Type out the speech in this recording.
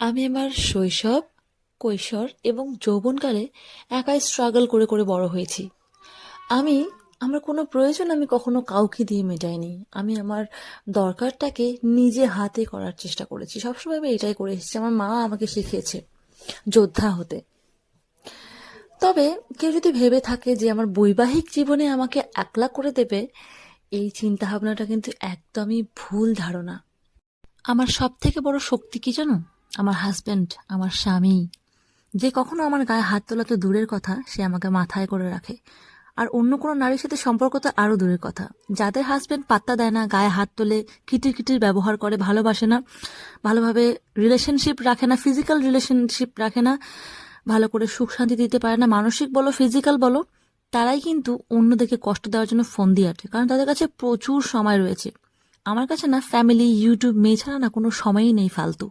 আমি আমার শৈশব, কৈশোর এবং যৌবনকালে একাই স্ট্রাগল করে করে বড় হয়েছি। আমি আমার কোনো প্রয়োজন আমি কখনো কাউকে দিয়ে মেটাইনি। আমি আমার দরকারটাকে নিজে হাতে করার চেষ্টা করেছি, সবসময় আমি এটাই করে এসেছি। আমার মা আমাকে শিখিয়েছে যোদ্ধা হতে। তবে কেউ যদি ভেবে থাকে যে আমার বৈবাহিক জীবনে আমাকে একলা করে দেবে, এই চিন্তা ভাবনাটা কিন্তু একদমই ভুল ধারণা। আমার সব থেকে বড় শক্তি কি জানো? আমার হাজবেন্ড, আমার স্বামী। যে কখনো আমার গায়ে হাত তোলা তো দূরের কথা, সে আমাকে মাথায় করে রাখে। আর অন্য কোনো নারীর সাথে সম্পর্ক তো আরো দূরের কথা। যাদের হাজবেন্ড পাত্তা দেয় না, গায়ে হাত তোলে, কিটির কিটির ব্যবহার করে, ভালোবাসে না, ভালোভাবে রিলেশনশিপ রাখে না, ফিজিক্যাল রিলেশনশিপ রাখে না, ভালো করে সুখ শান্তি দিতে পারে না, মানসিক বলো ফিজিক্যাল বলো, তারাই কিন্তু অন্যদেরকে কষ্ট দেওয়ার জন্য ফোন দিয়ে আটে, কারণ তাদের কাছে প্রচুর সময় রয়েছে। আমার কাছে না ফ্যামিলি, ইউটিউব, মেয়ে ছাড়া না কোনো সময়ই নেই ফালতু।